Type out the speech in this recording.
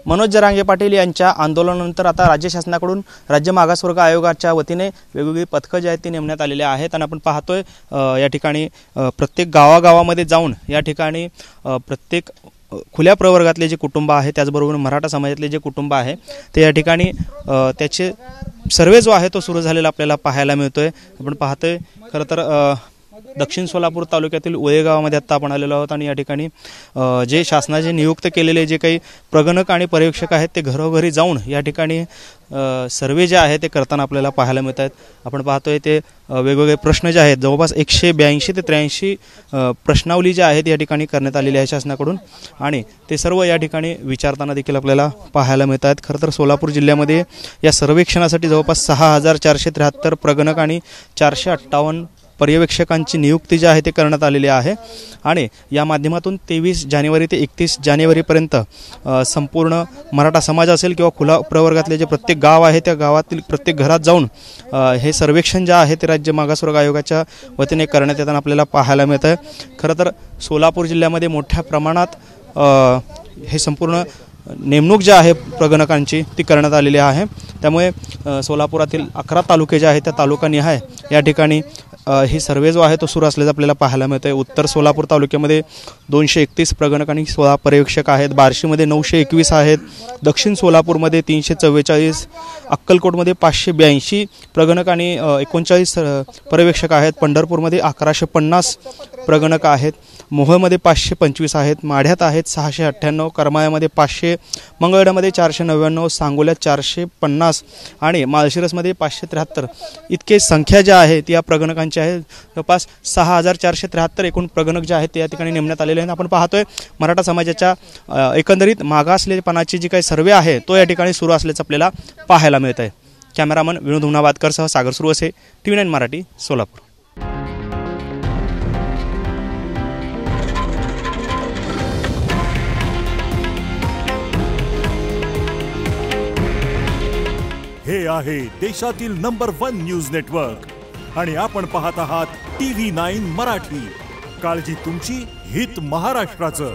मनोज जरांगे पाटील यांच्या आंदोलनानंतर आता राज्य शासनाकडून राज्य मागासवर्ग आयोगाच्या वतीने वेगवेगळी पथकं जी आहेत ती नेमण्यात आलेली आहेत आणि आपण पाहतोय या ठिकाणी प्रत्येक गावागावामध्ये जाऊन या ठिकाणी प्रत्येक खुल्या प्रवर्गातले जे कुटुंब आहे त्याचबरोबर मराठा समाजातले जे कुटुंब आहे ते या ठिकाणी त्याचे सर्वे जो आहे तो सुरू झालेला आपल्याला पाहायला मिळतोय। आपण पाहतोय खरं तर दक्षिण सोलापूर तालुक्यातील उळे गावामध्ये आता आपण आलेलो आहोत आणि या ठिकाणी जे शासनाचे नियुक्त केलेले जे काही प्रगणक आणि पर्यवेक्षक आहेत ते घरोघरी जाऊन या ठिकाणी सर्वे जे आहे ते करताना आपल्याला पाहायला मिळत आहेत। आपण पाहतोय ते वेगवेगळे प्रश्न जे आहेत जवळपास 182 ते 83 प्रश्नावली जे आहेत या ठिकाणी करण्यात आलेली आहे शासनाकडून आणि ते सर्व या ठिकाणी विचारताना देखील आपल्याला पाहायला मिळत आहेत। खरं तर सोलापूर जिल्ह्यामध्ये या सर्वेक्षणासाठी जवळपास 6473 प्रगणक आणि 458 पर्यवेक्षकांची नियुक्ती जी आहे ते करण्यात आलेली आहे आणि या माध्यमातून 23 जानेवारी ते 31 जानेवारीपर्यंत संपूर्ण मराठा समाज असेल किंवा खुला प्रवर्गातले जे प्रत्येक गाव आहे त्या गावातील प्रत्येक घरात जाऊन हे सर्वेक्षण जे आहे ते राज्य मागासवर्ग आयोगाच्या वतीने करण्यात येताना आपल्याला पाहायला मिळतं आहे। खरं तर सोलापूर जिल्ह्यामध्ये मोठ्या प्रमाणात हे संपूर्ण नेमणूक जी आहे प्रगणकांची ती करण्यात आलेली आहे। त्यामुळे सोलापुरातील 11 तालुके जे आहेत त्या तालुकानिहाय या ठिकाणी ही सर्वे जो आहे तो सुरू असल्याचं आपल्याला पाहायला मिळतं आहे। उत्तर सोलापूर तालुक्यामध्ये 231 प्रगणक आणि 16 पर्यवेक्षक आहेत, बार्शीमध्ये 921 आहेत, दक्षिण सोलापूरमध्ये 344, अक्कलकोटमध्ये 582 प्रगणक आणि 39 पर्यवेक्षक आहेत, पंढरपूरमध्ये 1150 प्रगणक आहेत, मोहोळमध्ये 525 आहेत, माढ्यात आहेत 698, करमाळ्यामध्ये 500, मंगळवेढ्यामध्ये 499, सांगोल्यात 450 आणि माळशिरसमध्ये 573 इतके संख्या जी आहे ती या प्रगणकांची आहे। जवळपास 6473 एकूण प्रगणक जे आहेत ते या ठिकाणी नेमण्यात आलेले आहेत। आपण पाहतोय मराठा समाजाच्या एकंदरीत मागासलेपणाची जी काही सर्वे आहे तो या ठिकाणी सुरू असल्याचं आपल्याला पाहायला मिळत आहे। कॅमेरामन विनोद हुमनाबादकरसह सागर सुरवसे, TV9 मराठी, सोलापूर। हे आहे देशातील नंबर 1 न्यूज नेटवर्क आणि आपण पाहत आहात TV9 मराठी। काळजी तुमची, हित महाराष्ट्राचं।